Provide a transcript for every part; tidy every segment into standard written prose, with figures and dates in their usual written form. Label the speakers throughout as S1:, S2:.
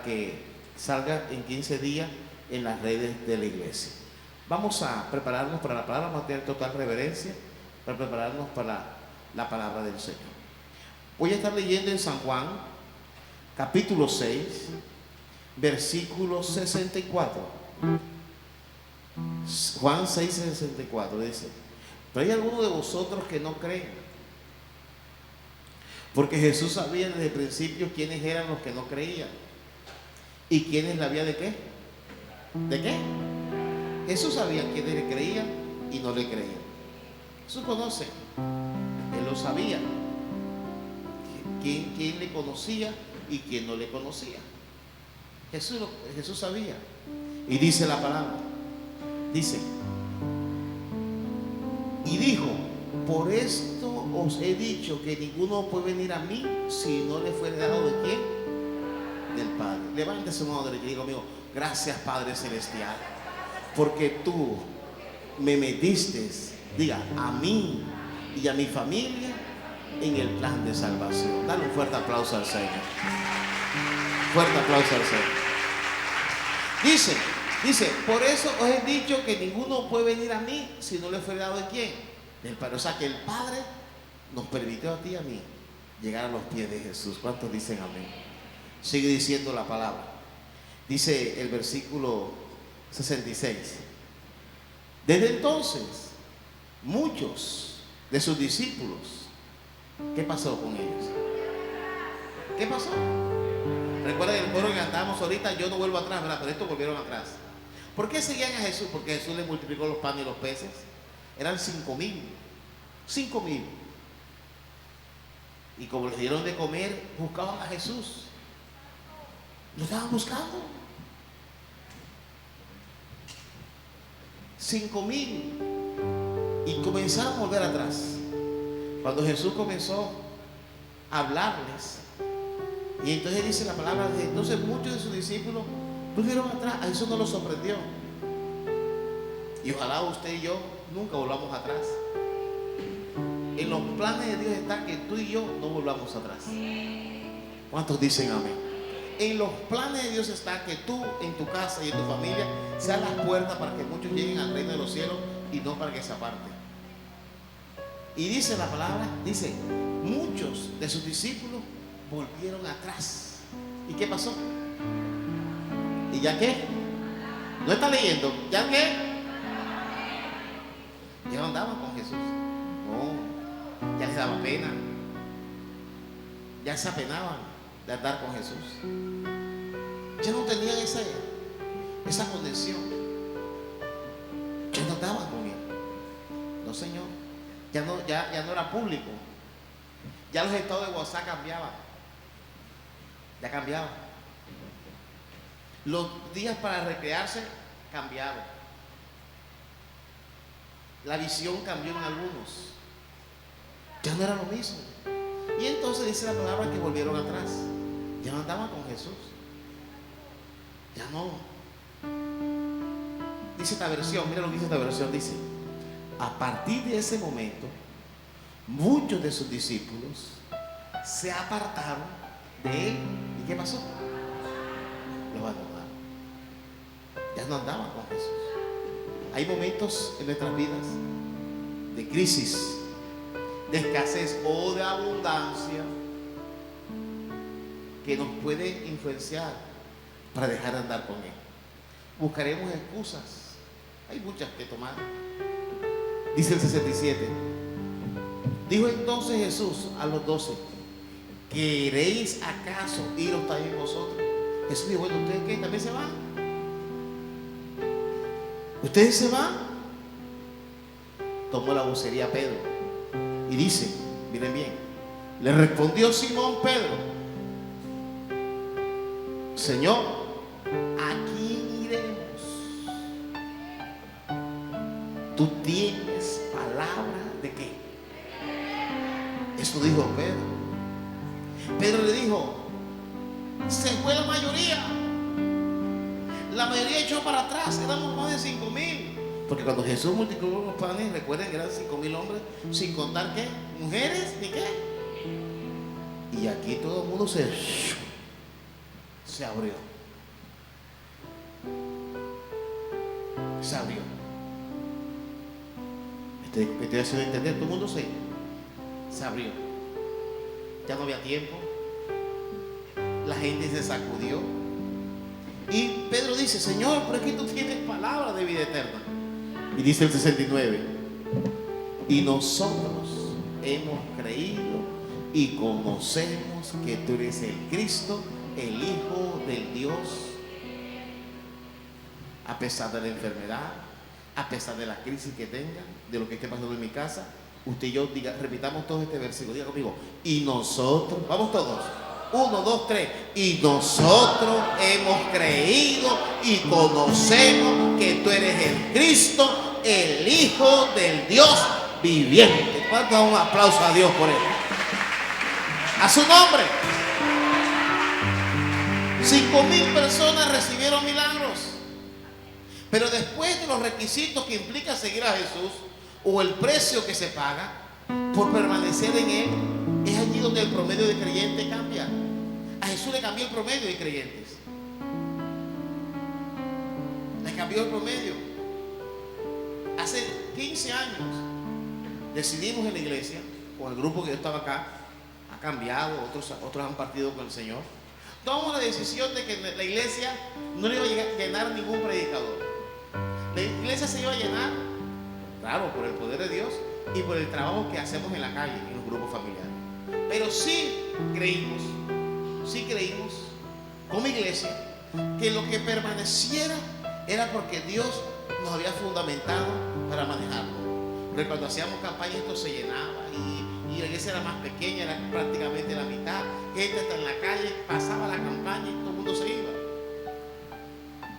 S1: que salga en 15 días en las redes de la iglesia. Vamos a prepararnos para la palabra, vamos a tener total reverencia para prepararnos para la palabra del Señor. Voy a estar leyendo en San Juan, capítulo 6, versículo 64. Juan 6, 64 dice: pero hay algunos de vosotros que no creen. Porque Jesús sabía desde el principio quiénes eran los que no creían y quiénes la había de qué. ¿De qué? Jesús sabía quiénes le creían y no le creían. Jesús conoce, Él lo sabía, quién le conocía y quién no le conocía. Jesús sabía. Y dice la palabra, dice, y dijo: por esto os he dicho que ninguno puede venir a mí si no le fuere dado ¿de quién? Del Padre. Levante su mano derecha y diga conmigo: gracias, Padre Celestial, porque tú me metiste, diga, a mí y a mi familia en el plan de salvación. Dale un fuerte aplauso al Señor. Fuerte aplauso al Señor. Dice, por eso os he dicho que ninguno puede venir a mí si no le fuere dado ¿de quién? Del Padre. O sea que el Padre nos permitió a ti y a mí llegar a los pies de Jesús. ¿Cuántos dicen amén? Sigue diciendo la palabra. Dice el versículo 66: desde entonces muchos de sus discípulos, ¿qué pasó con ellos? ¿Qué pasó? Recuerden el coro que cantábamos ahorita: yo no vuelvo atrás, ¿verdad? Pero estos volvieron atrás. ¿Por qué seguían a Jesús? Porque Jesús les multiplicó los panes y los peces. Eran 5,000. Y como les dieron de comer, buscaban a Jesús. Lo estaban buscando. 5,000. Y comenzaron a volver atrás. Cuando Jesús comenzó a hablarles, y entonces dice la palabra, entonces muchos de sus discípulos volvieron atrás. A eso no lo sorprendió. Y ojalá usted y yo nunca volvamos atrás. En los planes de Dios está que tú y yo no volvamos atrás. ¿Cuántos dicen amén? En los planes de Dios está que tú en tu casa y en tu familia sean las puertas para que muchos lleguen al reino de los cielos y no para que se aparten. Y dice la palabra, dice, muchos de sus discípulos volvieron atrás. ¿Y qué pasó? ¿Y ya qué? ¿No está leyendo? ¿Ya qué? Ya no andaban con Jesús. No, ya les daba pena. Ya se apenaban de andar con Jesús. Ya no tenían esa conexión. Ya no andaban con Él. No, Señor. Ya no era público. Ya los estados de WhatsApp cambiaban. Ya cambiaban. Los días para recrearse cambiaron. La visión cambió en algunos. Ya no era lo mismo. Y entonces dice la palabra que volvieron atrás. Ya no andaban con Jesús. Ya no. Dice esta versión, mira lo que dice esta versión, dice: a partir de ese momento, muchos de sus discípulos se apartaron de Él. ¿Y qué pasó? Lo abandonaron. Ya no andaban con Jesús. Hay momentos en nuestras vidas de crisis, de escasez o de abundancia que nos puede influenciar para dejar de andar con Él. Buscaremos excusas. Hay muchas que tomar. Dice el 67: dijo entonces Jesús a los 12: ¿queréis acaso iros también vosotros? Jesús dijo: bueno, ¿ustedes qué? ¿También se van? ¿Ustedes se van? Tomó la vocería Pedro y dice, miren bien, le respondió Simón Pedro: Señor, ¿a quién iremos? Tú tienes palabra de qué. Eso dijo Pedro. Pedro le dijo: se fue la mayoría. La mayoría echó para atrás, éramos más de 5,000. Porque cuando Jesús multiplicó los panes, recuerden que eran 5,000 hombres, sin contar ¿qué? Mujeres, ni qué. Y aquí todo el mundo se abrió. Se abrió. Me estoy haciendo entender, todo el mundo se abrió. Ya no había tiempo. La gente se sacudió. Y Pedro dice: Señor, pero es que tú tienes palabra de vida eterna. Y dice el 69: y nosotros hemos creído y conocemos que tú eres el Cristo, el Hijo del Dios. A pesar de la enfermedad, a pesar de la crisis que tenga, de lo que esté pasando en mi casa, usted y yo repitamos todo este versículo. Diga conmigo: y nosotros, vamos todos, 1, 2, 3, y nosotros hemos creído y conocemos que tú eres el Cristo, el Hijo del Dios viviente. ¿Cuánto? Un aplauso a Dios por él, a su nombre. 5,000 personas recibieron milagros. Pero después de los requisitos que implica seguir a Jesús, o el precio que se paga por permanecer en Él, es allí donde el promedio de creyentes cambia. A Jesús le cambió el promedio de creyentes. Le cambió el promedio. Hace 15 años decidimos en la iglesia, con el grupo que yo estaba acá, ha cambiado, otros han partido con el Señor. Tomamos la decisión de que la iglesia no le iba a llenar ningún predicador. La iglesia se iba a llenar, claro, por el poder de Dios y por el trabajo que hacemos en la calle, en los grupos familiares. Pero sí creímos como iglesia que lo que permaneciera era porque Dios nos había fundamentado para manejarlo. Porque cuando hacíamos campaña esto se llenaba y la iglesia era más pequeña, era prácticamente la mitad. Gente está en la calle, pasaba la campaña y todo el mundo se iba.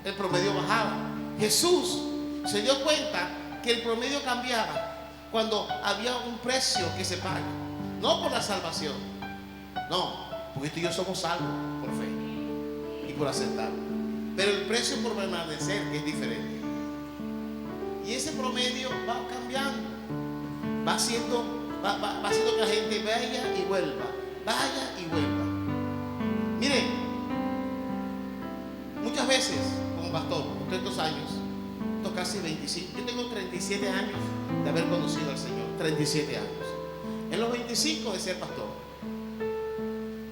S1: El promedio bajaba. Jesús se dio cuenta que el promedio cambiaba cuando había un precio que se paga, no por la salvación, no, porque tú y yo somos salvos por fe y por aceptar, pero el precio por permanecer es diferente. Y ese promedio va cambiando, va haciendo que la gente vaya y vuelva. Miren, muchas veces como pastor, por estos años, casi 25, yo tengo 37 años de haber conocido al Señor, 37 años. En los 25 de ser pastor,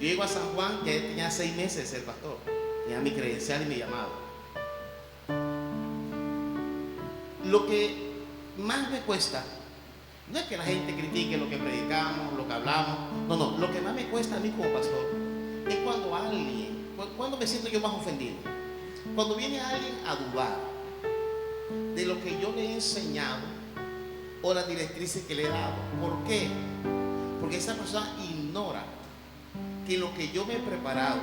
S1: yo llego a San Juan, ya tenía 6 meses de ser pastor, tenía mi credencial y mi llamado. Lo que más me cuesta no es que la gente critique lo que predicamos, lo que hablamos, no, lo que más me cuesta a mí como pastor es cuando me siento yo más ofendido, cuando viene alguien a dudar de lo que yo le he enseñado o las directrices que le he dado. ¿Por qué? Porque esa persona ignora que lo que yo me he preparado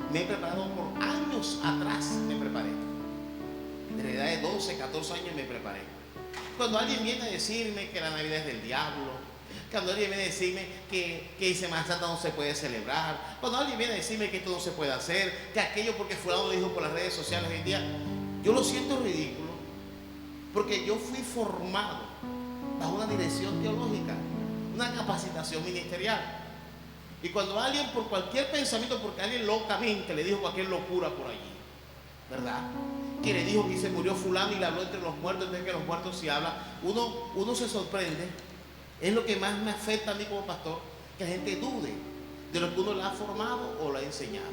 S1: por años atrás. Me preparé de la edad de 12, 14 años me preparé. Cuando alguien viene a decirme que la Navidad es del diablo, cuando alguien viene a decirme que Semana Santa no se puede celebrar, cuando alguien viene a decirme que esto no se puede hacer, que aquello porque fulano lo dijo por las redes sociales hoy en día, yo lo siento ridículo. Porque yo fui formado bajo una dirección teológica, una capacitación ministerial. Y cuando alguien, por cualquier pensamiento, porque alguien locamente le dijo cualquier locura por allí, ¿verdad? Que le dijo que se murió fulano y le habló entre los muertos, entonces que los muertos se hablan, uno se sorprende. Es lo que más me afecta a mí como pastor, que la gente dude de lo que uno le ha formado o le ha enseñado.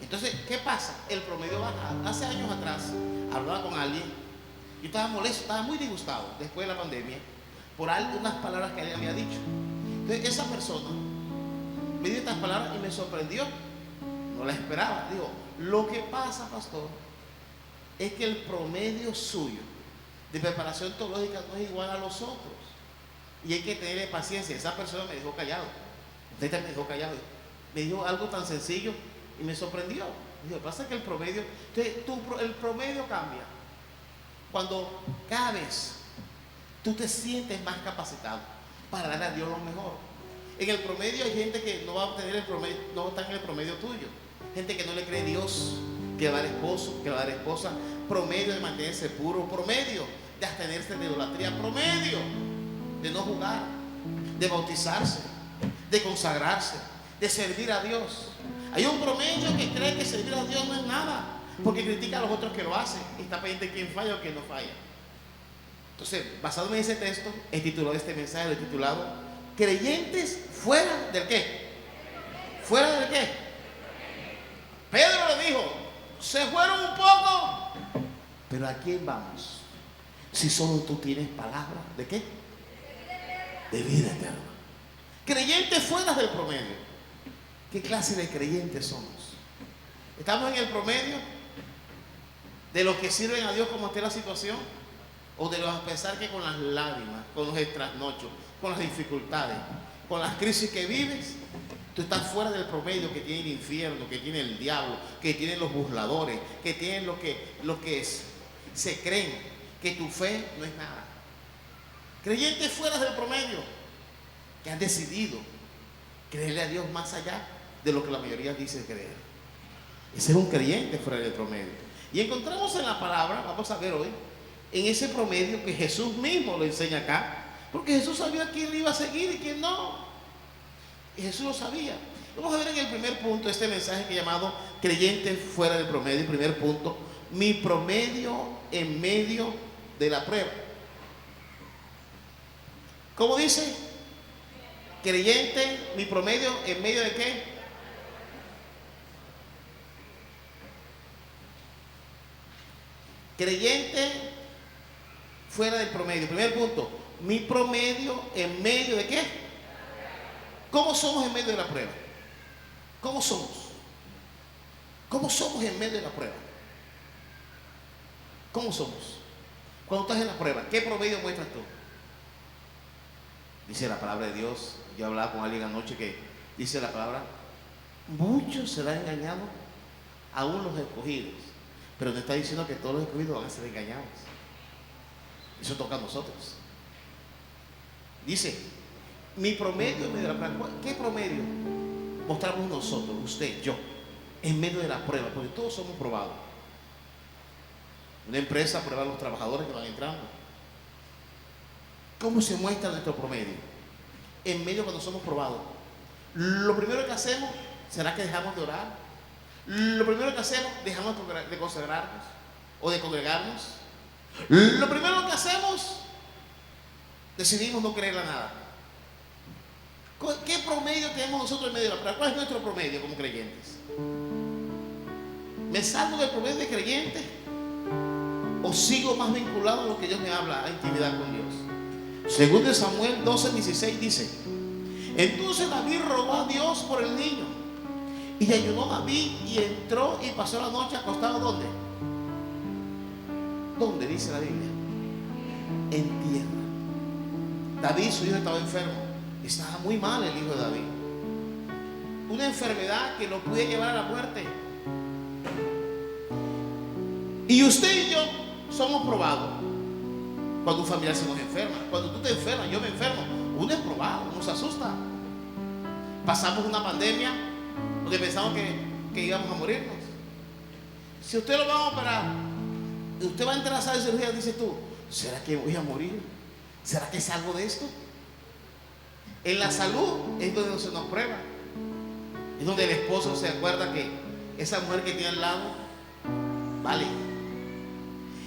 S1: Entonces, ¿qué pasa? El promedio baja. Hace años atrás, hablaba con alguien. Yo estaba molesto, estaba muy disgustado después de la pandemia por algunas palabras que él había dicho. Entonces esa persona me dio estas palabras y me sorprendió, no las esperaba. Digo, lo que pasa, pastor, es que el promedio suyo de preparación teológica no es igual a los otros y hay que tener paciencia. Esa persona me dejó callado, usted me dejó callado, me dijo algo tan sencillo y me sorprendió. Digo, pasa que el promedio, entonces el promedio cambia cuando cada vez tú te sientes más capacitado para dar a Dios lo mejor. En el promedio hay gente que no va a obtener el promedio, no está en el promedio tuyo. Gente que no le cree a Dios, que va a dar esposo, que va a dar esposa. Promedio de mantenerse puro, promedio de abstenerse de idolatría, promedio de no jugar, de bautizarse, de consagrarse, de servir a Dios. Hay un promedio que cree que servir a Dios no es nada. porque critica a los otros que lo hacen y está pendiente de quién falla o quién no falla. Entonces, basado en ese texto, he titulado este mensaje, lo he titulado creyentes fuera del ¿qué? ¿Fuera del qué? Pedro le dijo, se fueron un poco, pero ¿a quién vamos? Si solo tú tienes palabra, ¿de qué? De vida eterna. Creyentes fuera del promedio. ¿Qué clase de creyentes somos? ¿Estamos en el promedio de los que sirven a Dios como esté la situación? ¿O de los a pesar que con las lágrimas, con los trasnochos, con las dificultades, con las crisis que vives, tú estás fuera del promedio que tiene el infierno, que tiene el diablo, que tienen los burladores, que tienen lo que se creen que tu fe no es nada? Creyentes fuera del promedio que han decidido creerle a Dios más allá de lo que la mayoría dice creer. Ese es un creyente fuera del promedio. Y encontramos en la palabra, vamos a ver hoy, en ese promedio que Jesús mismo lo enseña acá, porque Jesús sabía quién le iba a seguir y quién no. Y Jesús lo sabía. Vamos a ver en el primer punto este mensaje que he llamado creyente fuera del promedio. El primer punto, mi promedio en medio de la prueba. ¿Cómo dice? Creyente, mi promedio en medio de qué? Creyente fuera del promedio. Primer punto, mi promedio en medio de qué? ¿Cómo somos en medio de la prueba? ¿Cómo somos? ¿Cómo somos en medio de la prueba? ¿Cómo somos? Cuando estás en la prueba, ¿qué promedio muestras tú? Dice la palabra de Dios. Yo hablaba con alguien anoche que dice la palabra, muchos serán engañados, aún los escogidos. Pero no está diciendo que todos los escogidos van a ser engañados. Eso toca a nosotros. Dice, mi promedio en medio de la prueba. ¿Qué promedio mostramos nosotros, usted, yo, en medio de la prueba? Porque todos somos probados. Una empresa prueba a los trabajadores que van entrando. ¿Cómo se muestra nuestro promedio? En medio cuando somos probados. Lo primero que hacemos, ¿será que dejamos de orar? Lo primero que hacemos, dejamos de consagrarnos o de congregarnos. Lo primero que hacemos, decidimos no creer a nada. ¿Qué promedio tenemos nosotros en medio de la prueba? ¿Cuál es nuestro promedio como creyentes? ¿Me salgo del promedio de creyentes o sigo más vinculado a lo que Dios me habla, a intimidad con Dios? Según de Samuel 12:16 dice, entonces David rogó a Dios por el niño, y ayunó David y entró y pasó la noche acostado. ¿Dónde? ¿Dónde dice la Biblia? En tierra. David, su hijo, estaba enfermo. Estaba muy mal el hijo de David. Una enfermedad que lo puede llevar a la muerte. Y usted y yo somos probados cuando un familiar se nos enferma. Cuando tú te enfermas, yo me enfermo, uno es probado, uno se asusta. Pasamos una pandemia donde pensamos que íbamos a morirnos. Si usted lo va a operar, usted va a entrar a la sala de cirugía, dices tú, ¿será que voy a morir? ¿Será que salgo de esto? En la salud es donde se nos prueba. Es donde el esposo se acuerda que esa mujer que tiene al lado vale.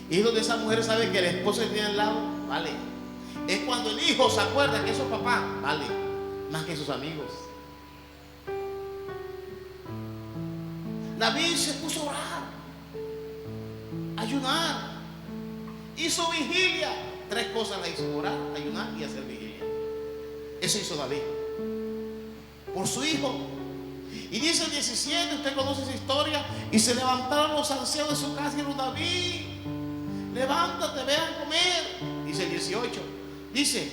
S1: Y es donde esa mujer sabe que el esposo que tiene al lado vale. Es cuando el hijo se acuerda que esos papás vale más que sus amigos. David se puso a orar, ayunar, hizo vigilia. 3 cosas la hizo: orar, ayunar y hacer vigilia. Eso hizo David por su hijo. Y dice el 17, usted conoce esa historia, y se levantaron los ancianos de su casa y dijeron: David, levántate, ve a comer. Dice el 18, dice,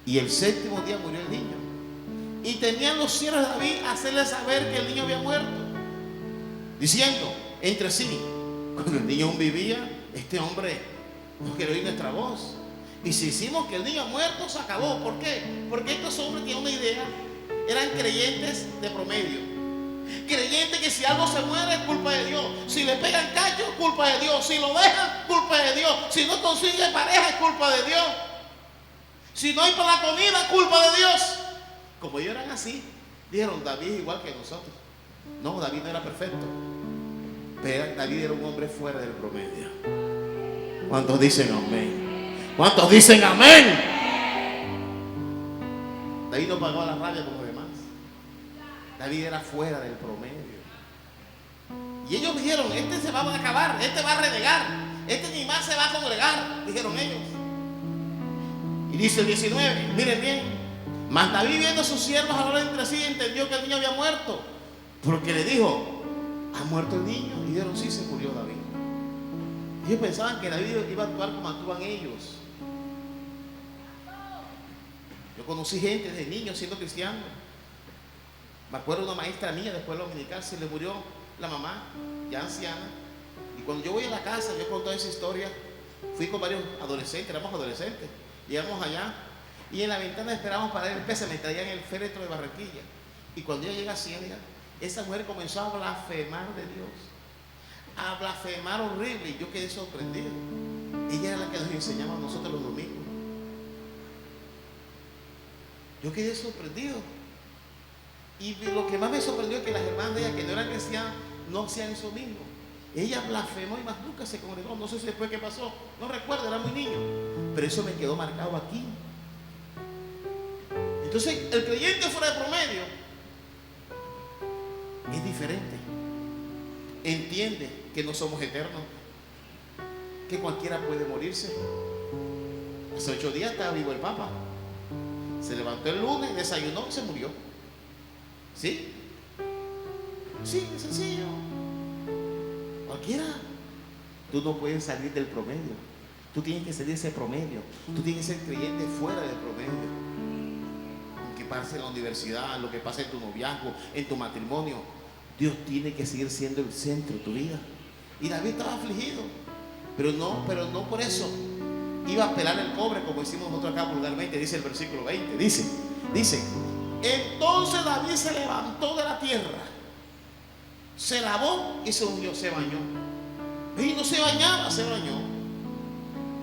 S1: y el 7º día murió el niño, y tenían los siervos de David hacerle saber que el niño había muerto, diciendo entre sí: cuando el niño aún vivía, este hombre no quiere oír nuestra voz, y si hicimos que el niño ha muerto, se acabó. ¿Por qué? Porque estos hombres tienen una idea. Eran creyentes de promedio, creyentes que si algo se muere es culpa de Dios, si le pegan cacho es culpa de Dios, si lo dejan culpa de Dios, si no consigue pareja es culpa de Dios, si no hay para la comida es culpa de Dios. Como ellos eran así, dijeron: David es igual que nosotros. No, David no era perfecto, Pero David era un hombre fuera del promedio. ¿Cuántos dicen amén? ¿Cuántos dicen amén? David no pagó la rabia como los demás. David era fuera del promedio. Y ellos dijeron, este se va a acabar, este va a renegar, este ni más se va a congregar, dijeron ellos. Y dice el 19, miren bien, mas David viendo a sus siervos hablar entre sí, entendió que el niño había muerto, porque le dijo, ¿ha muerto el niño? Y dijeron, sí, se murió David. Ellos pensaban que David iba a actuar como actúan ellos. Yo conocí gente de niños siendo cristianos. Me acuerdo de una maestra mía de escuela dominical, se le murió la mamá, ya anciana. Y cuando yo voy a la casa, yo conto esa historia. Fui con varios adolescentes, éramos adolescentes. Llegamos allá y en la ventana esperábamos para ver el pésame, me traían el féretro de Barranquilla. Y cuando ella llega a Ciénaga, esa mujer comenzó a blasfemar de Dios, a blasfemar horrible, y yo quedé sorprendido. Ella era la que nos enseñaba a nosotros los domingos. Yo quedé sorprendido. Y lo que más me sorprendió es que las hermanas de ella, que no eran cristianas, no hacían eso mismo. Ella blasfemó y más nunca se congregó. No sé si después qué pasó, no recuerdo, era muy niño, pero eso me quedó marcado aquí. Entonces el creyente fuera de promedio es diferente. Entiende que no somos eternos, que cualquiera puede morirse. Hace 8 días estaba vivo el Papa, se levantó el lunes, desayunó y se murió. ¿Sí? Sí, es sencillo. Cualquiera. Tú no puedes salir del promedio. Tú tienes que salir de ese promedio. Tú tienes que ser creyente fuera del promedio. Lo que pase en la universidad, lo que pase en tu noviazgo, en tu matrimonio, Dios tiene que seguir siendo el centro de tu vida. Y David estaba afligido, pero no por eso iba a pelar el cobre, como decimos nosotros acá vulgarmente. Dice el versículo 20, dice, entonces David se levantó de la tierra, se lavó y se ungió, se bañó. Y no se bañaba, se bañó.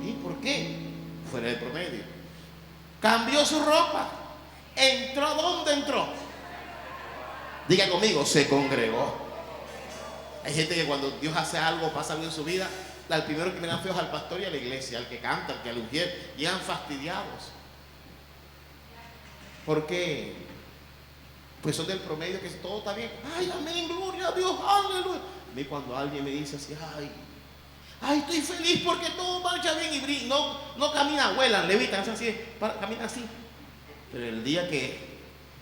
S1: ¿Y por qué? Fuera del promedio. Cambió su ropa. ¿Entró? ¿Dónde entró? Diga conmigo, se congregó. Hay gente que cuando Dios hace algo, pasa algo en su vida, al primero que miran feos al pastor y a la iglesia, al que canta, al que alugier, llegan fastidiados. ¿Por qué? Pues son del promedio, que todo está bien. Ay, amén, gloria a Dios, aleluya. A mí cuando alguien me dice así, ay, estoy feliz porque todo marcha bien y brilla. No camina, vuelan, levitan, así, camina así. Pero el día que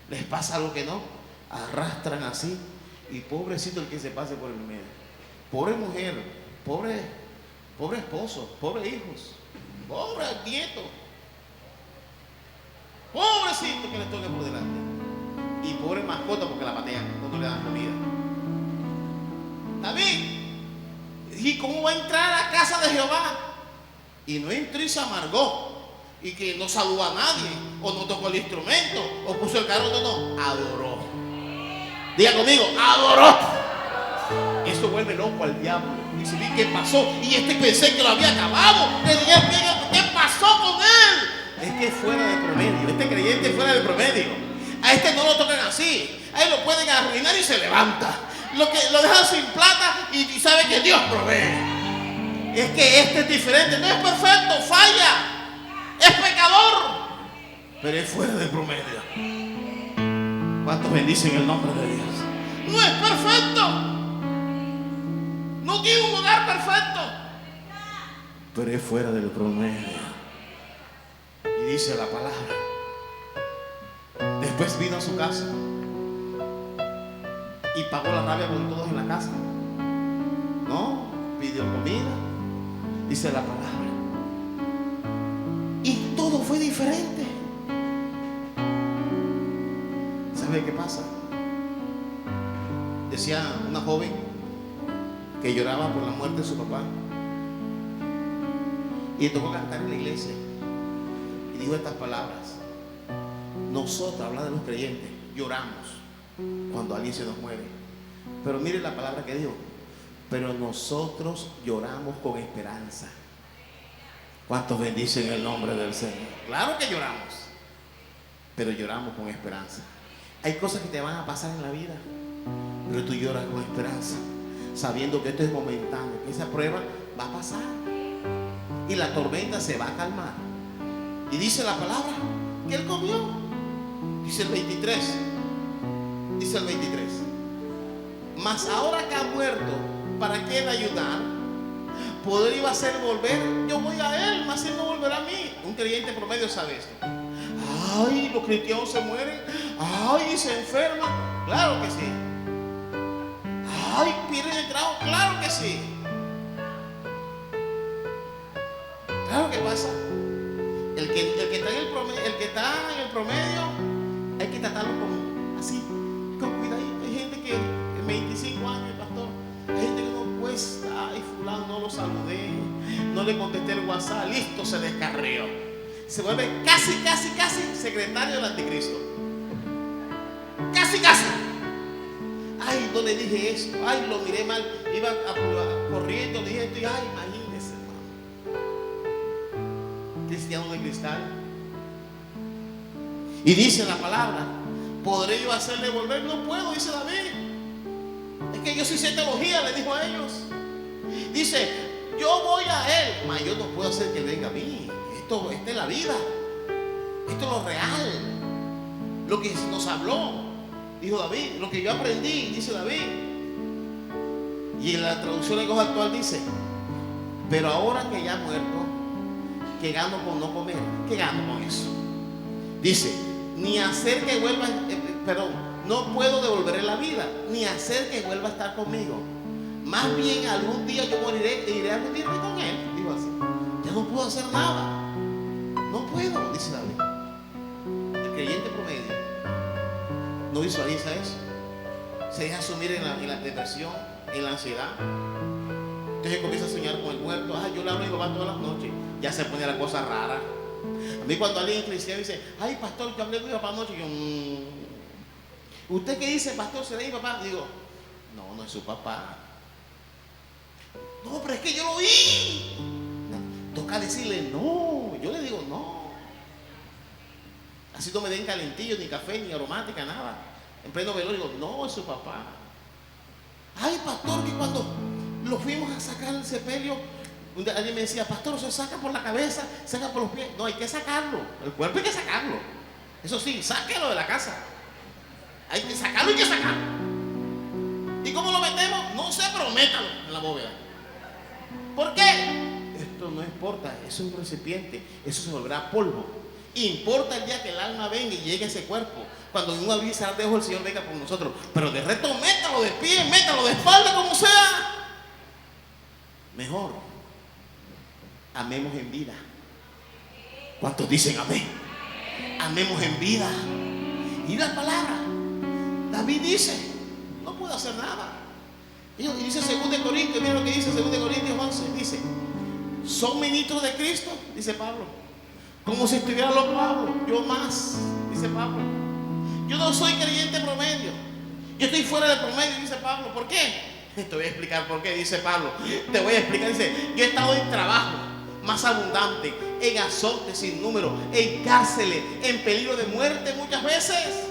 S1: les pasa algo que no, arrastran así. Y pobrecito el que se pase por el medio. Pobre mujer, pobre esposo, pobre hijos, pobre nieto, pobrecito que les toque por delante. Y pobre mascota porque la patean, no le dan comida. David, ¿y cómo va a entrar a la casa de Jehová? Y no entró y se amargó, y que no saludó a nadie, o no tocó el instrumento, o puso el carro, no, adoró. Diga conmigo, adoró. Eso vuelve loco al diablo. Dice, ¿qué pasó? Y pensé que lo había acabado. ¿Qué pasó con él? Es que es fuera de promedio. Este creyente es fuera de promedio. A este no lo tocan así. A él lo pueden arruinar y se levanta. Lo dejan sin plata y sabe que Dios provee. Es que este es diferente. No es perfecto, falla, es pecador, pero es fuera de promedio. ¿Cuántos bendicen el nombre de Dios? No es perfecto, no tiene un hogar perfecto, pero es fuera del promedio. Y dice la palabra, después vino a su casa y pagó la rabia con todos en la casa. No, pidió comida, dice la palabra, y todo fue diferente. ¿Sabe qué pasa? Decía una joven que lloraba por la muerte de su papá y le tocó cantar en la iglesia y dijo estas palabras: nosotros, hablando de los creyentes, lloramos cuando alguien se nos muere, pero mire la palabra que dijo: pero nosotros lloramos con esperanza. ¿Cuántos bendicen el nombre del Señor? Claro que lloramos, pero lloramos con esperanza. Hay cosas que te van a pasar en la vida, pero tú lloras con esperanza. sabiendo que esto es momentáneo, que esa prueba va a pasar y la tormenta se va a calmar. Y dice la palabra que él comió. Dice el 23. Dice el 23. Mas ahora que ha muerto, ¿para qué me ayudar? Poder iba a hacer volver. Yo voy a él, mas él no volverá a mí. Un creyente promedio sabe esto. Ay, los cristianos se mueren. Ay, se enferman. Claro que sí. Ay, pierden el trabajo. Claro que sí. Claro que pasa. El que está en el promedio, hay que tratarlo así, con cuidado. Hay gente que en 25 años, pastor, hay gente que no cuesta. Ay, fulano, no lo saludé, no le contesté el WhatsApp, listo, se descarrió. Se vuelve casi secretario del anticristo. Casi. Ay, no le dije esto. Ay, lo miré mal. Iba corriendo, le dije esto y ay, imagínese, hermano. Cristiano de cristal. Y dice la palabra, ¿podré yo hacerle volver? No puedo, dice David. Es que yo sí sé teología, le dijo a ellos. Dice, yo voy a él, mas yo no puedo hacer que él venga a mí. Esta es la vida. Esto es lo real. Lo que nos habló, dijo David. Lo que yo aprendí, dice David. Y en la traducción de lenguaje actual dice, pero ahora que ya ha muerto, ¿qué gano con no comer? ¿Qué gano con eso? Dice, ni hacer que vuelva, no puedo devolverle la vida, ni hacer que vuelva a estar conmigo. Más bien algún día yo moriré e iré a reunirme con él. Digo así, ya no puedo hacer nada. No puedo, dice David. El creyente promedio no visualiza eso. Se deja sumir en la depresión, en la ansiedad. Entonces comienza a soñar con el muerto. Yo le hablo a mi papá todas las noches. Ya se pone la cosa rara. A mí cuando alguien cristiano dice, ay pastor, yo hablé con mi papá anoche, yo, ¿usted qué dice, pastor? ¿Será mi papá? Digo, no es su papá. No, pero es que yo lo vi. Toca decirle no. Yo le digo no. Así no me den calentillo, ni café, ni aromática, nada. En pleno velorio digo, no es su papá. Ay pastor, que cuando lo fuimos a sacar el sepelio, alguien me decía, pastor, se saca por la cabeza, saca por los pies. No, hay que sacarlo. El cuerpo hay que sacarlo. Eso sí, sáquelo de la casa. Hay que sacarlo, ¿Y cómo lo metemos? No sé, pero métalo en la bóveda. ¿Por qué? Esto no importa, eso es un recipiente, eso se volverá polvo. Importa el día que el alma venga y llegue a ese cuerpo. Cuando en un avisar dejo el Señor venga por nosotros. Pero de reto, métalo de pie, métalo de espalda, como sea. Mejor, amemos en vida. ¿Cuántos dicen amén? Amemos en vida. Y la palabra, David dice, no puedo hacer nada. Y dice 2 Corintios, mira lo que dice 2 Corintios 11, dice, son ministros de Cristo, dice Pablo, como si estuviera loco Pablo, yo más, dice Pablo. Yo no soy creyente promedio, yo estoy fuera del promedio, dice Pablo. ¿Por qué? Te voy a explicar por qué, dice Pablo. Te voy a explicar, dice, yo he estado en trabajo más abundante, en azotes sin número, en cárceles, en peligro de muerte muchas veces.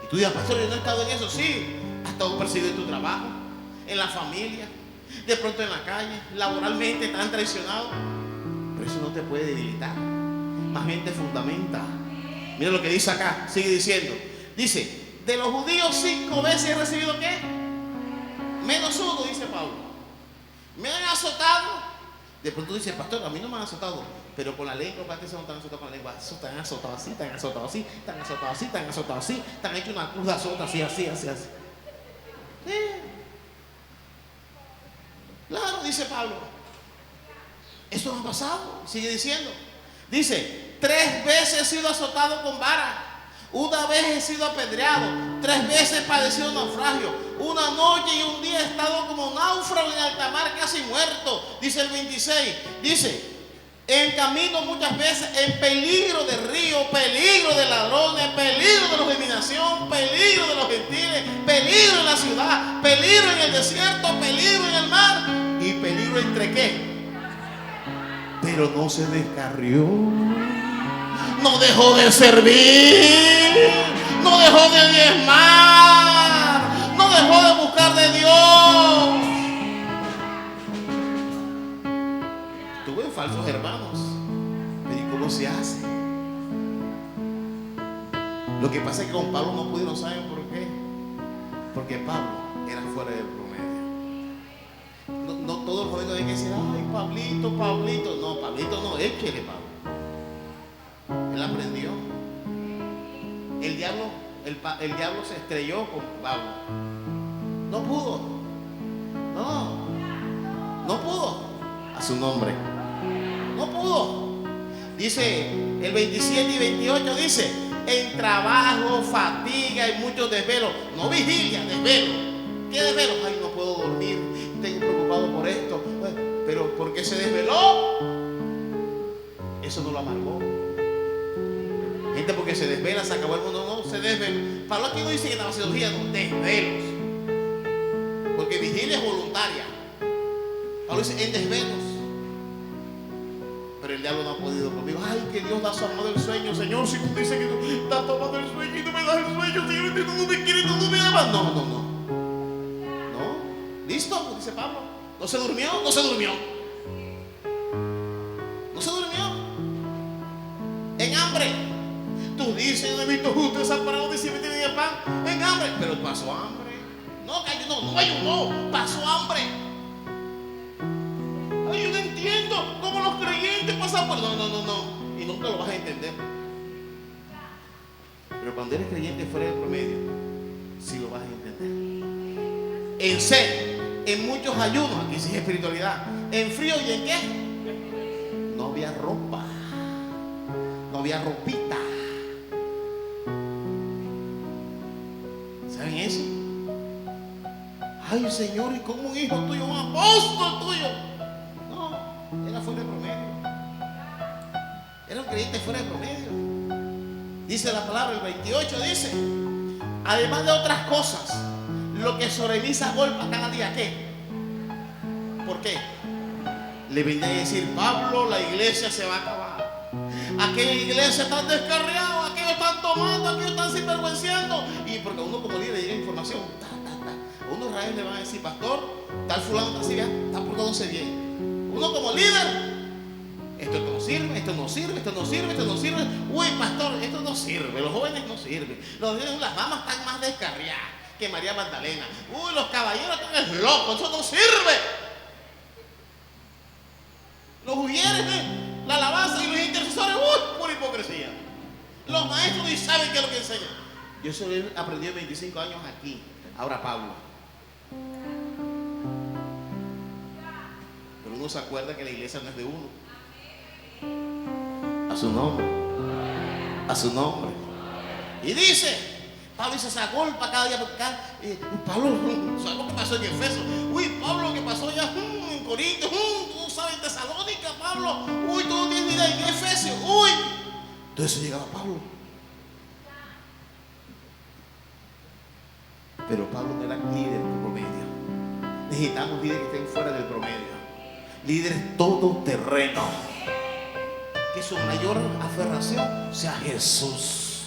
S1: Y tú dirás, pastor, yo no he estado en eso. Sí, has estado perseguido en tu trabajo, en la familia, de pronto en la calle, laboralmente tan traicionado. Pero eso no te puede debilitar, más bien te fundamenta. Mira lo que dice acá, sigue diciendo. Dice, de los judíos 5 veces he recibido ¿qué? Menos 1, dice Pablo. Me han azotado. De pronto dice, pastor, a mí no me han azotado, pero con la lengua, ¿para qué se no están azotados con la lengua? Están azotados así, están azotados así, están azotados así, están azotados así, están hecho una cruz de azota así. Claro, dice Pablo. Esto no ha pasado. Sigue diciendo. Dice, 3 veces he sido azotado con vara. Una vez he sido apedreado, 3 veces he padecido naufragio. Una noche y un día he estado como náufrago en alta mar, casi muerto. Dice el 26. Dice, en camino muchas veces, en peligro de río, peligro de ladrones, peligro de los de mi nación, peligro de los gentiles, peligro en la ciudad, peligro en el desierto, peligro en el mar y peligro entre qué. Pero no se descarrió. No dejó de servir, no dejó de diezmar, no dejó de buscar de Dios. Tuve falsos hermanos. Pero ¿y cómo se hace? Lo que pasa es que con Pablo no pudieron, ¿saben por qué? Porque Pablo era fuera del promedio. No todos los jóvenes deben decir, ay, Pablito, Pablito. No, Pablito no, él quiere Pablo. Él aprendió. El diablo se estrelló con Pablo. No pudo. No pudo. A su nombre. No pudo. Dice el 27 y 28, dice, en trabajo, fatiga y muchos desvelos. No vigilia, desvelo. ¿Qué desvelo? Ay, no puedo dormir, estoy preocupado por esto. Pero ¿por qué se desveló? Eso no lo amargó. Gente porque se desvela, se acabó el mundo. No, se desvela. Pablo aquí no dice que en la cirugía, no, desvelos. Porque vigilia es voluntaria. Pablo dice en desvelos. Pero el diablo no ha podido conmigo. Ay, que Dios da su amor del sueño. Señor, si tú dices que tú das tu amor del sueño y tú me das el sueño, Señor, tú no me quieres, tú no me amas. No. ¿Listo? Dice Pablo. ¿No se durmió? No se durmió. No se durmió. En hambre. Tú dices, no he visto justo desamparado, dice, me tienen el pan. En hambre. Pero pasó hambre. No ayunó. Pasó hambre. Ay, yo no entiendo cómo los creyentes pasan por... No. Y nunca lo vas a entender. Pero cuando eres creyente fuera del promedio, sí lo vas a entender. En sed, en muchos ayunos, aquí sí es espiritualidad. En frío y en qué. No había ropa. No había ropita. ¿Saben eso? Ay, Señor, ¿y cómo un hijo tuyo, un apóstol tuyo? No, era fuera de promedio. Era un creyente fuera de promedio. Dice la palabra, el 28 dice, además de otras cosas, lo que sobre mí se agolpa cada día, ¿qué? ¿Por qué? Le venía a decir, Pablo, la iglesia se va a acabar. Aquella iglesia están descarriados, aquellos están tomando, aquellos están sinvergüenciando. Y porque uno como líder llega información, a uno Israel le van a decir, pastor, tal fulano está así, está portándose bien. Uno como líder, esto no sirve, esto no sirve, esto no sirve, esto no sirve. Uy, pastor, esto no sirve, los jóvenes no sirven. Las damas están más descarriadas que María Magdalena. Uy, los caballeros están locos, eso no sirve. Los ujieres, la alabanza y los intercesores, pura hipocresía. Los maestros ni saben qué es lo que enseñan. Yo eso he aprendido 25 años aquí. Ahora Pablo. Pero uno se acuerda que la iglesia no es de uno. A su nombre. A su nombre. Y dice, Pablo dice, se agolpa cada día. Pablo, ¿sabes lo que pasó en Efeso? Uy, Pablo, lo que pasó ya en Corinto, tú sabes, en Tesalónica, Pablo. Uy, tú no tienes ni idea en Efesios. Uy. Todo eso llegaba a Pablo. Pero Pablo no era líder de promedio. Necesitamos líderes que estén fuera del promedio. Líderes todoterreno. Que su mayor aferración sea Jesús.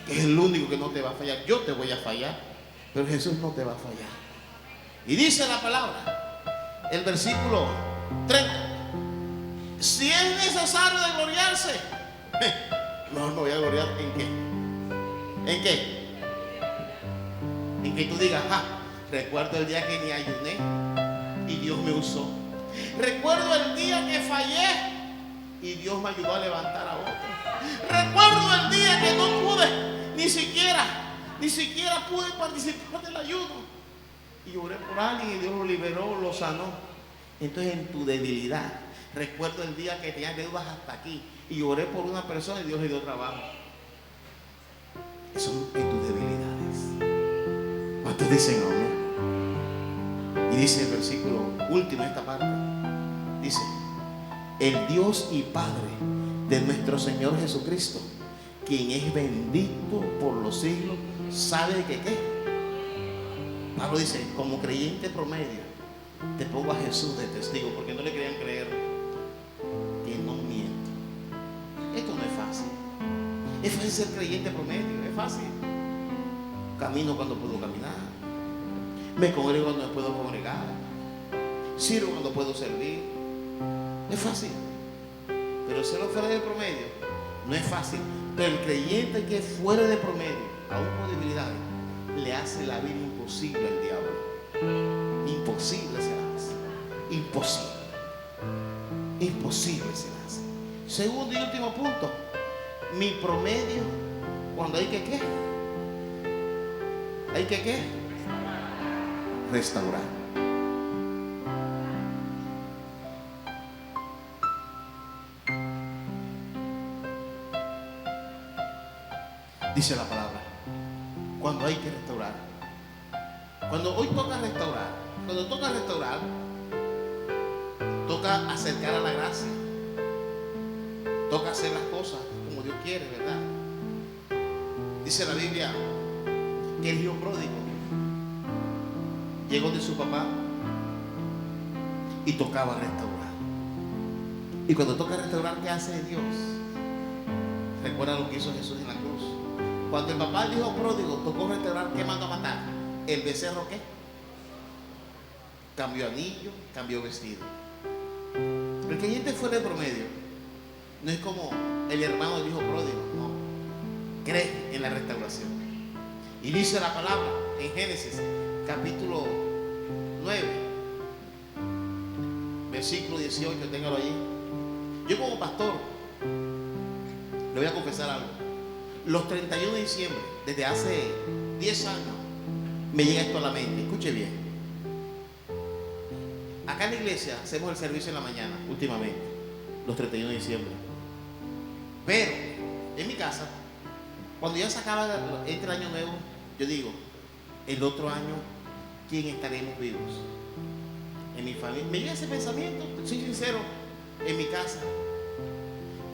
S1: Que es el único que no te va a fallar. Yo te voy a fallar, pero Jesús no te va a fallar. Y dice la palabra, el versículo 30. Si es necesario de gloriarse, no me voy a gloriar en qué. ¿En qué? En que tú digas, recuerdo el día que ni ayuné y Dios me usó. Recuerdo el día que fallé y Dios me ayudó a levantar a otro. Recuerdo el día que no pude, ni siquiera pude participar del ayuno. Y oré por alguien y Dios lo liberó, lo sanó. Entonces en tu debilidad, recuerdo el día que tenías deudas hasta aquí y oré por una persona y Dios le dio trabajo. Eso en tus debilidades. ¿Cuántos dicen amén? Y dice el versículo último de esta parte. Dice, el Dios y Padre de nuestro Señor Jesucristo, quien es bendito por los siglos, sabe que qué. Pablo dice, como creyente promedio, te pongo a Jesús de testigo, porque no le querían creer que no miento. Esto no es fácil. Es fácil ser creyente promedio, es fácil. Camino cuando puedo caminar, Me congrego cuando me puedo congregar. Sirvo cuando puedo servir. Es fácil. Pero serlo fuera del promedio no es fácil. Pero el creyente que es fuera de promedio, aún con debilidades, le hace la vida imposible al diablo. Imposible se la hace. Imposible. Imposible se la hace. Segundo y último punto. Mi promedio, cuando hay que ¿qué? Hay que ¿qué? Restaurar. Dice la palabra, cuando hay que restaurar. Cuando hoy toca restaurar, cuando toca restaurar, toca acercar a la gracia, toca hacer las cosas como Dios quiere, ¿verdad? Dice la Biblia que el hijo pródigo llegó de su papá y tocaba restaurar. Y cuando toca restaurar, ¿qué hace Dios? Recuerda lo que hizo Jesús en la cruz. Cuando el papá del hijo pródigo tocó restaurar, ¿qué mandó a matar? ¿El becerro qué? Cambió anillo, cambió vestido. El creyente fuera de promedio no es como el hermano del hijo pródigo, no. Cree en la restauración. Y dice la palabra en Génesis capítulo 9 versículo 18, téngalo allí. Yo como pastor le voy a confesar algo. Los 31 de diciembre, desde hace 10 años, me llega esto a la mente. Escuche bien. Acá en la iglesia hacemos el servicio en la mañana, últimamente, los 31 de diciembre. Pero en mi casa, cuando ya se acaba este año nuevo, yo digo, el otro año, ¿quién estaremos vivos? En mi familia. Me llega ese pensamiento, soy sincero, en mi casa.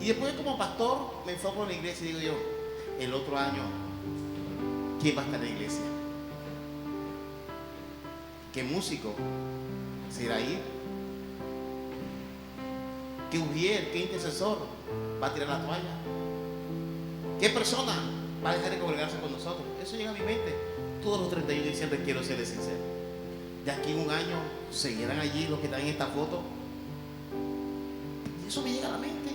S1: Y después como pastor me enfoco en la iglesia y digo yo, el otro año, ¿quién va a estar en la iglesia? ¿Qué músico se irá a ir? ¿Qué ujier, qué intercesor va a tirar la toalla? ¿Qué persona va a dejar de congregarse con nosotros? Eso llega a mi mente. Todos los 31 de diciembre quiero serles sincero. De aquí en un año seguirán allí los que están en esta foto. Y eso me llega a la mente.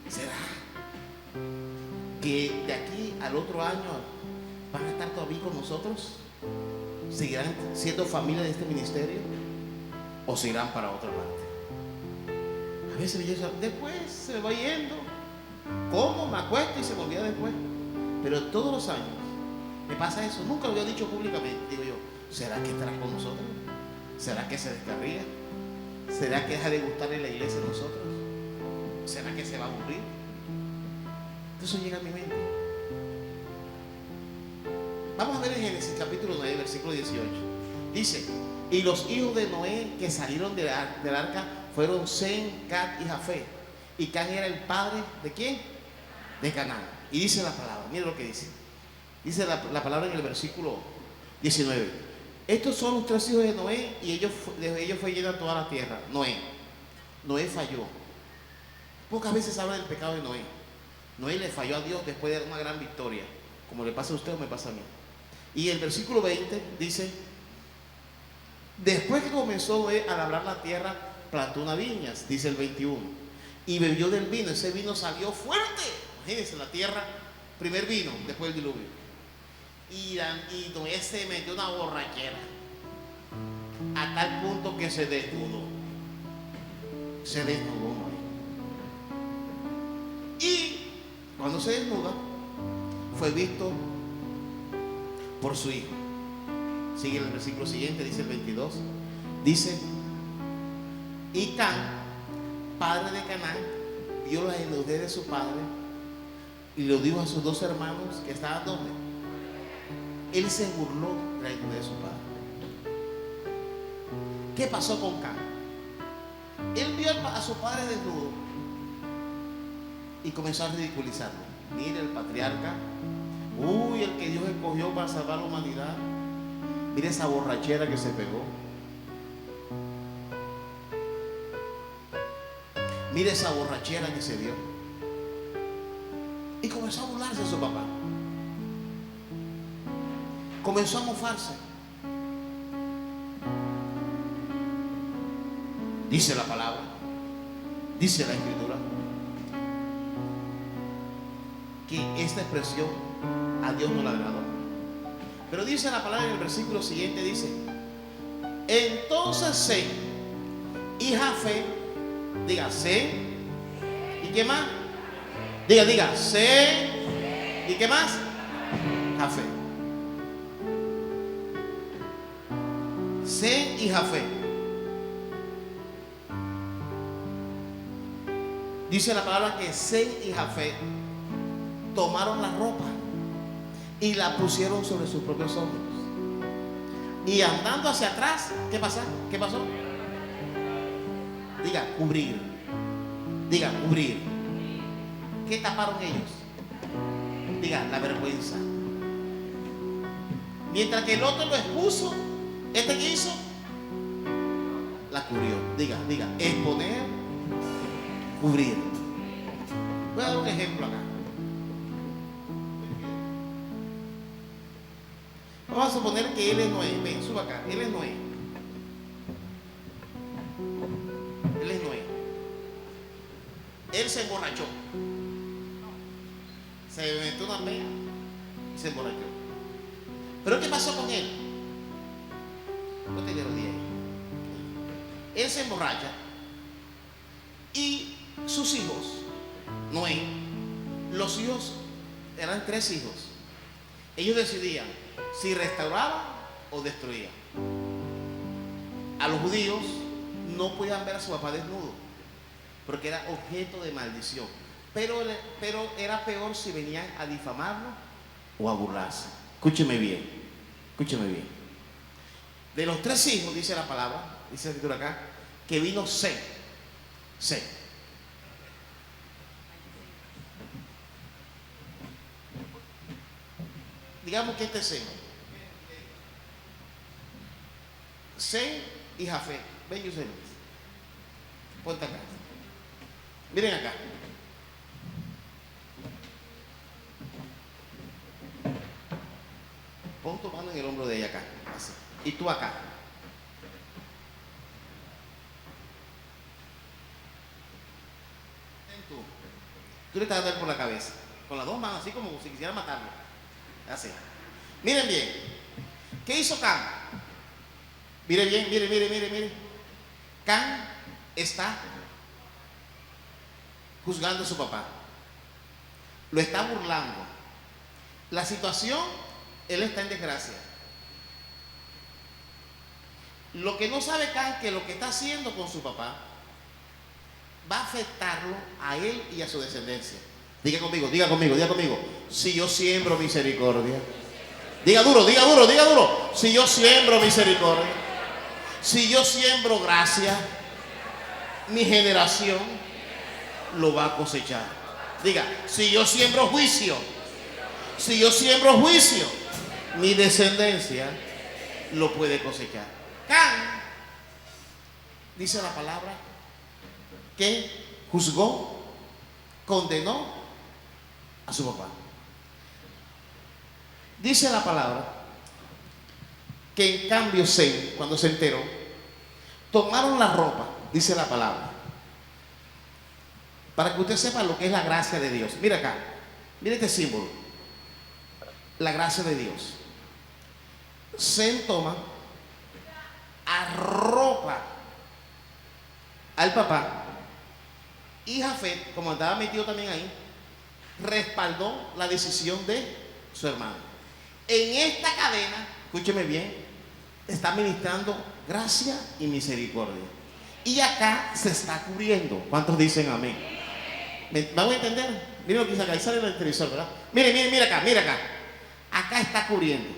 S1: ¿Será que de aquí al otro año van a estar todavía con nosotros? ¿Seguirán siendo familia de este ministerio? ¿O se irán para otra parte? A veces me llega, después se me va yendo. ¿Cómo? Me acuesto y se me olvida después. Pero todos los años me pasa eso. Nunca lo había dicho públicamente. Digo yo, ¿será que estará con nosotros? ¿Será que se descarría? ¿Será que deja de gustarle la iglesia a nosotros? ¿Será que se va a aburrir? Eso llega a mi mente. Vamos a ver en Génesis capítulo 9, versículo 18. Dice, y los hijos de Noé que salieron del arca fueron Sem, Cat y Jafet. Y Can era el padre ¿de quién? De Canaán. Y dice la palabra, mire lo que dice. Dice la palabra en el versículo 19. Estos son los tres hijos de Noé y de ellos fue llena toda la tierra. Noé falló. Pocas veces habla del pecado de Noé. Noé le falló a Dios después de una gran victoria, como le pasa a usted o me pasa a mí. Y el versículo 20 dice, después que comenzó Noé a labrar la tierra, plantó unas viñas, dice el 21, y bebió del vino. Ese vino salió fuerte. Imagínense la tierra, primer vino, después del diluvio. Y Noé se metió una borrachera a tal punto que se desnudó. Se desnudó Noé. Y cuando se desnuda, fue visto por su hijo. Sigue el versículo siguiente, dice el 22. Dice, y Can, padre de Canaán, vio la desnudez de su padre y lo dijo a sus dos hermanos que estaban donde. Él se burló de la desnudez de su padre. ¿Qué pasó con Can? Él vio a su padre desnudo y comenzó a ridiculizarlo. Mire el patriarca, uy, el que Dios escogió para salvar a la humanidad. Mire esa borrachera que se pegó. Mire esa borrachera que se dio. Y comenzó a burlarse de su papá. Comenzó a mofarse. Dice la palabra, dice la escritura, que esta expresión a Dios no le agradó. Pero dice la palabra en el versículo siguiente, dice: entonces Sem y Jafet, diga Sem, ¿y qué más? Diga Sem, ¿y qué más? Jafet. Sem y Jafet. Dice la palabra que Sem y Jafet tomaron la ropa y la pusieron sobre sus propios hombros. Y andando hacia atrás, ¿qué pasa? ¿Qué pasó? Diga, cubrir. Diga, cubrir. ¿Qué taparon ellos? Diga, la vergüenza. Mientras que el otro lo expuso, ¿este qué hizo? La cubrió. Diga, exponer, cubrir. Voy a dar un ejemplo acá. Vamos a suponer que él es Noé. Ven, suba acá. Él es Noé. Él es Noé. Él se emborrachó. Se metió una pea y se emborrachó. ¿Pero qué pasó con él? No te rodillas. Él se emborracha y sus hijos, Noé, los hijos eran 3 hijos. Ellos decidían si restauraban o destruían. A los judíos no podían ver a su papá desnudo porque era objeto de maldición. Pero era peor si venían a difamarlo o a burlarse. Escúcheme bien, escúcheme bien. De los 3 hijos, dice la palabra, dice la escritura acá, que vino Sem. Digamos que este es Sem y Jafet. Ven, yo sé. Ponte acá. Miren acá. Pon tu mano en el hombro de ella acá. Así. Y tú acá. Tú le estás dando por la cabeza. Con las 2 manos, así como si quisiera matarlo. Así. Miren bien. ¿Qué hizo Cam? Mire bien, mire. Cam está juzgando a su papá. Lo está burlando. La situación, él está en desgracia. Lo que no sabe Cam, que lo que está haciendo con su papá va a afectarlo a él y a su descendencia. Diga conmigo. Si yo siembro misericordia. Diga duro. Si yo siembro misericordia, si yo siembro gracia, mi generación lo va a cosechar. Diga, si yo siembro juicio, mi descendencia lo puede cosechar. Can, dice la palabra, que juzgó, condenó a su papá. Dice la palabra que en cambio Sem, cuando se enteró, tomaron la ropa, dice la palabra, para que usted sepa lo que es la gracia de Dios. Mira acá, mira este símbolo, la gracia de Dios. Sem toma, arropa al papá, y Jafet, como andaba metido también ahí, respaldó la decisión de su hermano. En esta cadena, escúcheme bien, está ministrando gracia y misericordia. Y acá se está cubriendo. ¿Cuántos dicen amén? ¿Me van a entender? Miren lo que dice acá, ahí sale el televisor, ¿verdad? Mire acá. Acá está cubriendo.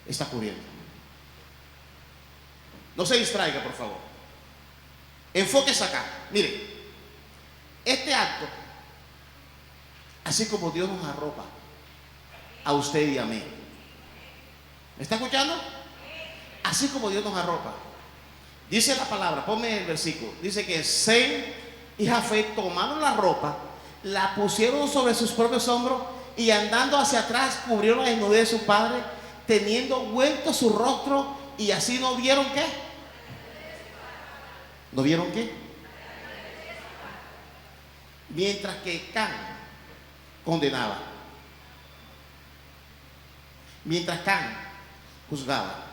S1: Está cubriendo. No se distraiga, por favor. Enfóquese acá. Mire, este acto, así como Dios nos arropa a usted y a mí. ¿Me está escuchando? Así como Dios nos arropa. Dice la palabra, ponme el versículo. Dice que Sem y Jafet tomaron la ropa, la pusieron sobre sus propios hombros y andando hacia atrás cubrieron la desnudez de su padre, teniendo vuelto su rostro, y así no vieron ¿qué? ¿No vieron qué? Mientras que Can condenaba, mientras Can juzgaba,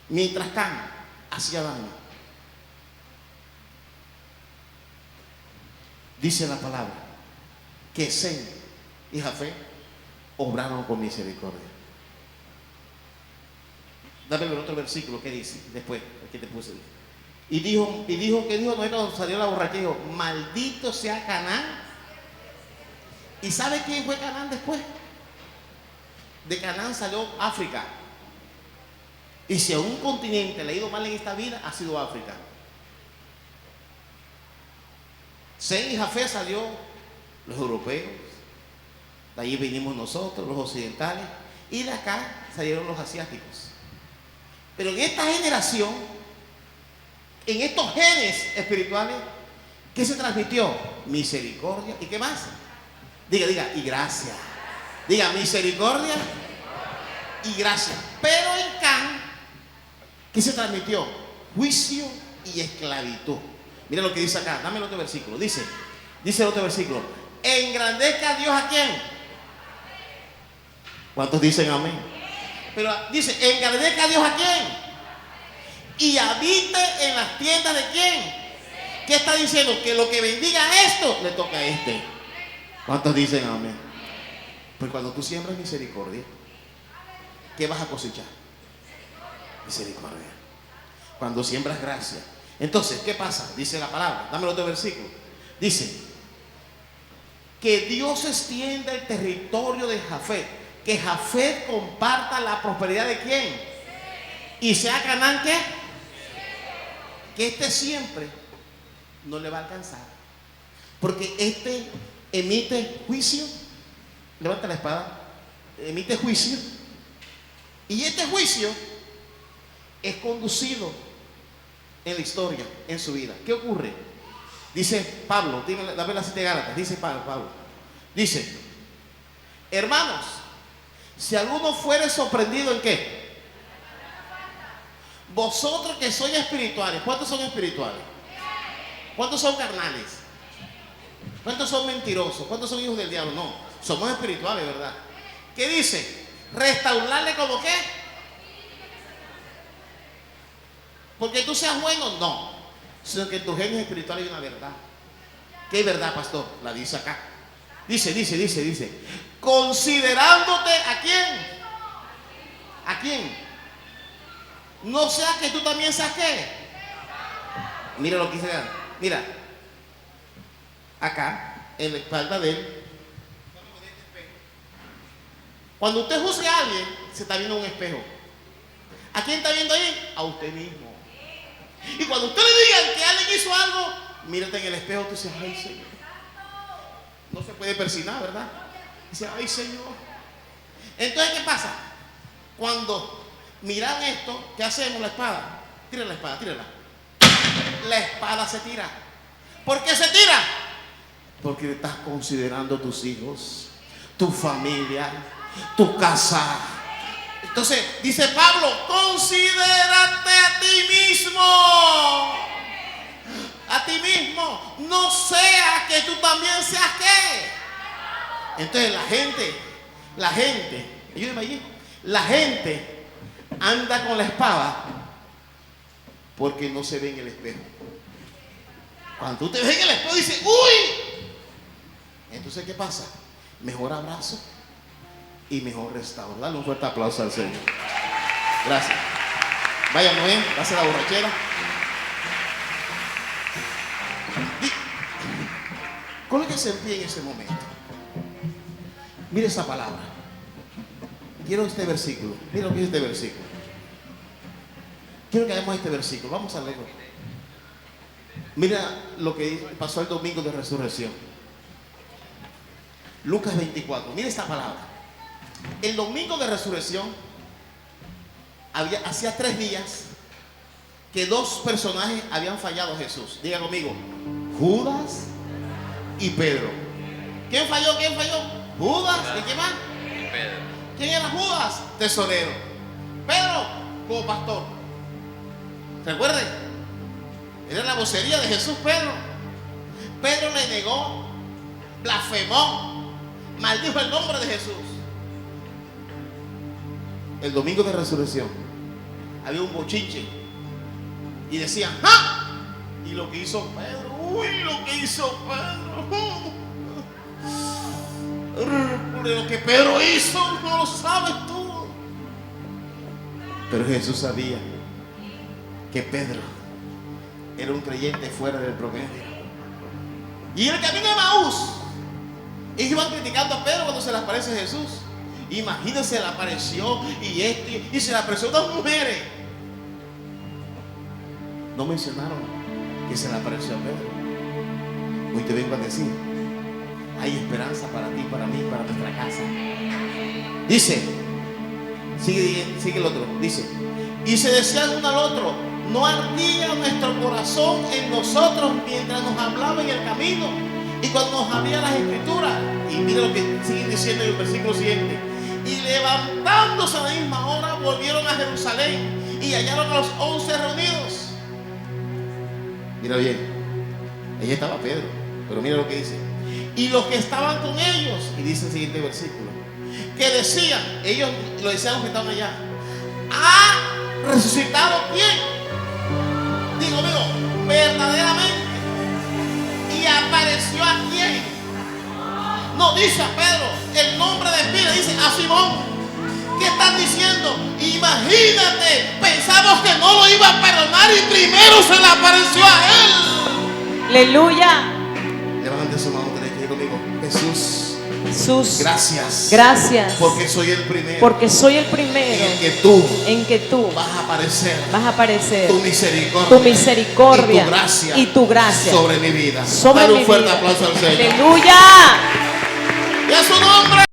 S1: mientras Can hacía daño, dice la palabra que Sem y Jafet obraron con misericordia. Dame el otro versículo que dice después, el que te puse. Y dijo, ¿qué dijo Noé cuando salió la borrachera? Dijo, maldito sea Canaán. ¿Y sabe quién fue Canaán después? De Canaán salió África. Y si a un continente le ha ido mal en esta vida, ha sido África. Sem y Jafet salió los europeos, de allí vinimos nosotros, los occidentales, y de acá salieron los asiáticos. Pero en esta generación, en estos genes espirituales, ¿qué se transmitió? Misericordia. ¿Y qué más? Diga, y gracia. Diga, misericordia y gracia. Pero en Can, ¿qué se transmitió? Juicio y esclavitud. Mira lo que dice acá, dame el otro versículo. Dice el otro versículo, engrandezca a Dios ¿a quién? ¿Cuántos dicen amén? Pero dice, engrandezca a Dios ¿a quién? Y habite en las tiendas ¿de quién? ¿Qué está diciendo? Que lo que bendiga esto, le toca a este. ¿Cuántos dicen amén? Pues cuando tú siembras misericordia, ¿qué vas a cosechar? Misericordia. Cuando siembras gracia. Entonces, ¿qué pasa? Dice la palabra, dame el otro versículo. Dice, que Dios extienda el territorio de Jafet, que Jafet comparta la prosperidad ¿de quién? Y sea Canaán ¿qué? Que este siempre no le va a alcanzar, porque este emite juicio, levanta la espada, emite juicio, y este juicio es conducido en la historia, en su vida. ¿Qué ocurre? Dice Pablo, dame las 7 Gálatas, dice Pablo, dice, hermanos, si alguno fuere sorprendido en qué, vosotros que sois espirituales, ¿cuántos son espirituales? ¿Cuántos son carnales? ¿Cuántos son mentirosos? ¿Cuántos son hijos del diablo? No, somos espirituales, ¿verdad? ¿Qué dice? Restaurarle como qué. Porque tú seas bueno, no, sino que en tu genio espiritual hay una verdad. ¿Qué verdad, pastor? La dice acá. Dice, considerándote ¿a quién? ¿A quién? No sea que tú también seas qué. Mira lo que dice. Mira, acá, en la espalda de él. Cuando usted juzgue a alguien, se está viendo un espejo. ¿A quién está viendo ahí? A usted mismo. Y cuando usted le diga que alguien hizo algo, mírate en el espejo, tú dices, ay Señor. No se puede persignar, ¿verdad? Dice, ay Señor. Entonces, ¿qué pasa? Cuando miran esto, ¿qué hacemos? La espada. Tira la espada, tírala. La espada se tira. ¿Por qué se tira? Porque estás considerando tus hijos, tu familia, tu casa. Entonces, dice Pablo, considérate a ti mismo. A ti mismo. No sea que tú también seas qué. Entonces la gente, ayúdame allí. La gente anda con la espada porque no se ve en el espejo. Cuando tú te ves en el espejo dices, uy. Entonces, ¿qué pasa? Mejor abrazo y mejor restauro. Dale un fuerte aplauso al Señor. Gracias. Vaya Noé, pase la borrachera. Colóquese en pie en ese momento. Mire esa palabra. Quiero este versículo. Mira lo que dice este versículo. Quiero que hagamos este versículo. Vamos a leerlo. Mira lo que pasó el domingo de resurrección. Lucas 24. Mira esta palabra. El domingo de resurrección hacía 3 días que 2 personajes habían fallado a Jesús. Diga conmigo, Judas y Pedro. ¿Quién falló? Judas. ¿Y quién más?
S2: Y Pedro.
S1: ¿Quién era Judas? Tesorero. Pedro como pastor. ¿Recuerden? Era la vocería de Jesús, Pedro. Pedro le negó, blasfemó, maldijo el nombre de Jesús. El domingo de resurrección había un bochinche y decían, ¡ja! Y lo que hizo Pedro, lo que hizo Pedro. Lo que Pedro hizo no lo sabes tú. Pero Jesús sabía que Pedro era un creyente fuera del promedio. Y en el camino de Maús, ellos iban criticando a Pedro cuando se le aparece Jesús. Imagínense, se le apareció y se le apareció dos mujeres. No mencionaron que se le apareció a Pedro. Hoy te vengo a decir, hay esperanza para ti, para mí, para nuestra casa. Dice, sigue el otro, dice, y se decían uno al otro, no ardía nuestro corazón en nosotros mientras nos hablaba en el camino y cuando nos abría las escrituras. Y mira lo que siguen diciendo en el versículo siguiente. Y levantándose a la misma hora volvieron a Jerusalén y hallaron a los 11 reunidos. Mira bien, ahí estaba Pedro, pero mira lo que dice. Y los que estaban con ellos, y dice el siguiente versículo, que decían, ellos lo decían los que estaban allá, ¿ha resucitado quién? Digo, verdaderamente. ¿Y apareció a quién? No dice a Pedro, el nombre de Pedro, dice a Simón. ¿Qué están diciendo? Imagínate, pensamos que no lo iba a perdonar y primero se le apareció a él.
S2: Aleluya.
S1: Levante su mano, tenéis que ir conmigo.
S2: Jesús,
S1: gracias.
S2: Gracias.
S1: Porque soy el primero.
S2: Porque soy el primero
S1: en que tú
S2: vas a aparecer.
S1: Tu misericordia.
S2: Tu misericordia.
S1: Y tu gracia. Sobre mi vida. Dale un fuerte aplauso al Señor.
S2: Aleluya.
S1: Y a su nombre.